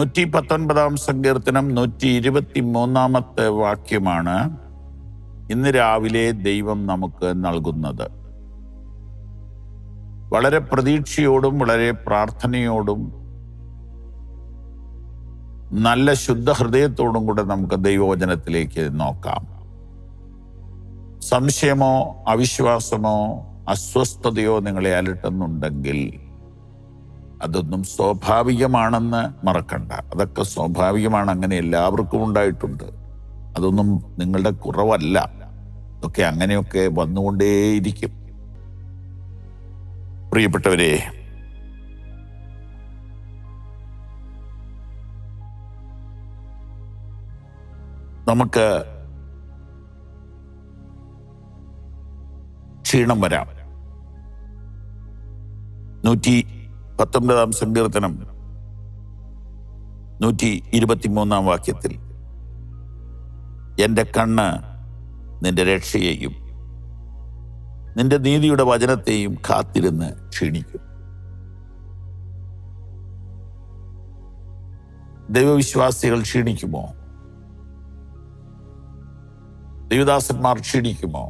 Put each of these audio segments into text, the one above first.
119 സങ്കീർത്തനം 123 വാക്യമാണ് ഇന്ന് രാവിലെ ദൈവം നമുക്ക് നൽകുന്നത്. വളരെ പ്രതീക്ഷയോടും വളരെ പ്രാർത്ഥനയോടും നല്ല ശുദ്ധ ഹൃദയത്തോടും കൂടെ നമുക്ക് ദൈവവചനത്തിലേക്ക് നോക്കാം. സംശയമോ അവിശ്വാസമോ അസ്വസ്ഥതയോ നിങ്ങളെ അലട്ടുന്നുണ്ടെങ്കിൽ അതൊന്നും സ്വാഭാവികമാണെന്ന് മറക്കണ്ട. അതൊക്കെ സ്വാഭാവികമാണ്, അങ്ങനെ എല്ലാവർക്കും ഉണ്ടായിട്ടുണ്ട്. അതൊന്നും നിങ്ങളുടെ കുറവല്ല. അതൊക്കെ അങ്ങനെയൊക്കെ വന്നുകൊണ്ടേയിരിക്കും. പ്രിയപ്പെട്ടവരെ, നമുക്ക് ക്ഷീണം വരാം. 119 സങ്കീർത്തനം 123 വാക്യത്തിൽ എൻ്റെ കണ്ണ് നിന്റെ രക്ഷയെയും നിന്റെ നീതിയുടെ വചനത്തെയും കാത്തിരുന്ന് ക്ഷീണിക്കും. ദൈവവിശ്വാസികൾ ക്ഷീണിക്കുമോ? ദൈവദാസന്മാർ ക്ഷീണിക്കുമോ?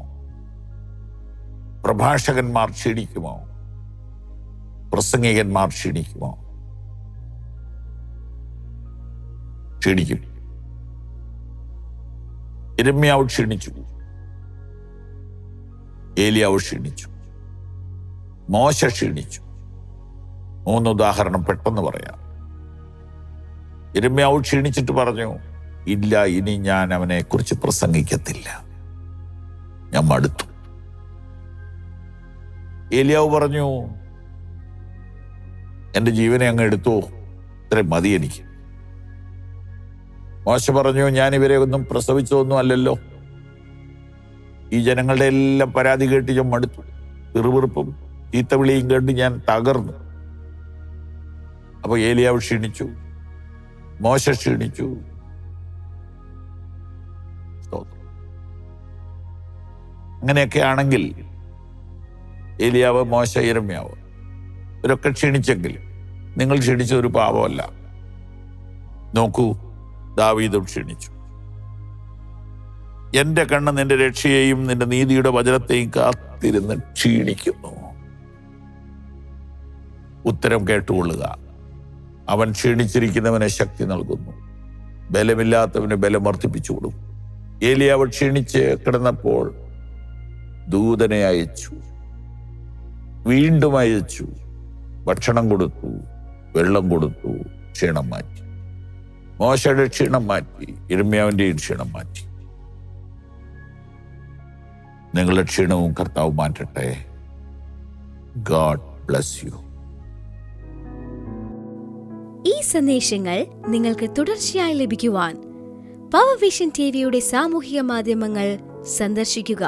പ്രഭാഷകന്മാർ ക്ഷീണിക്കുമോ? പ്രസംഗികന്മാർ ക്ഷീണിക്കുമോ? ക്ഷീണിക്കും. യിരെമ്യാവ് ക്ഷീണിച്ചു, ഏലിയാവ് ക്ഷീണിച്ചു, മോശ ക്ഷീണിച്ചു. 3 ഉദാഹരണം പെട്ടെന്ന് പറയാം. യിരെമ്യാവ് ക്ഷീണിച്ചിട്ട് പറഞ്ഞു, ഇല്ല, ഇനി ഞാൻ അവനെ കുറിച്ച് പ്രസംഗിക്കത്തില്ല, ഞാൻ മടുത്തു. ഏലിയാവ് പറഞ്ഞു, എൻ്റെ ജീവനെ അങ്ങ് എടുത്തോ, ഇത്രയും മതി എനിക്ക്. മോശ പറഞ്ഞു, ഞാൻ ഇവരെ ഒന്നും പ്രസവിച്ചതൊന്നും അല്ലല്ലോ, ഈ ജനങ്ങളുടെ എല്ലാം പരാതി കേട്ട് ഞാൻ മടുത്തു, പിറുപിറുപ്പും ചീത്തവിളിയും കേട്ട് ഞാൻ തകർന്നു. അപ്പൊ ഏലിയാവ് ക്ഷീണിച്ചു, മോശ ക്ഷീണിച്ചു. അങ്ങനെയൊക്കെ ആണെങ്കിൽ ഏലിയാവ്, മോശ, യിരെമ്യാവ് ഇവരൊക്കെ ക്ഷീണിച്ചെങ്കിൽ നിങ്ങൾ ക്ഷീണിച്ച ഒരു പാപമല്ല. നോക്കൂ, ദാവീദും ക്ഷീണിച്ചു. എൻ്റെ കണ്ണ് നിന്റെ രക്ഷയെയും നിന്റെ നീതിയുടെ വചനത്തെയും കാത്തിരുന്ന് ക്ഷീണിക്കുന്നു. ഉത്തരം കേട്ടുകൊള്ളുക. അവൻ ക്ഷീണിച്ചിരിക്കുന്നവനെ ശക്തി നൽകുന്നു, ബലമില്ലാത്തവന് ബലം വർദ്ധിപ്പിച്ചു കൊടുക്കും. ഏലിയാവ് ക്ഷീണിച്ച് കിടന്നപ്പോൾ ദൂതനെ അയച്ചു, വീണ്ടും അയച്ചു, ഭക്ഷണം കൊടുത്തു, വെള്ളം കൊടുത്തു, ക്ഷീണം മാറ്റി. മോശയുടെ ക്ഷീണം മാറ്റി, യിരെമ്യാവിൻ്റെയും ക്ഷീണം മാറ്റി. നിങ്ങളുടെ ക്ഷീണവും കർത്താവ് മാറ്റട്ടെ. God bless you. ഈ സന്ദേശങ്ങൾ നിങ്ങൾക്ക് തുടർച്ചയായി ലഭിക്കുവാൻ പവർ വിഷൻ ടിവിയുടെ സാമൂഹിക മാധ്യമങ്ങൾ സന്ദർശിക്കുക.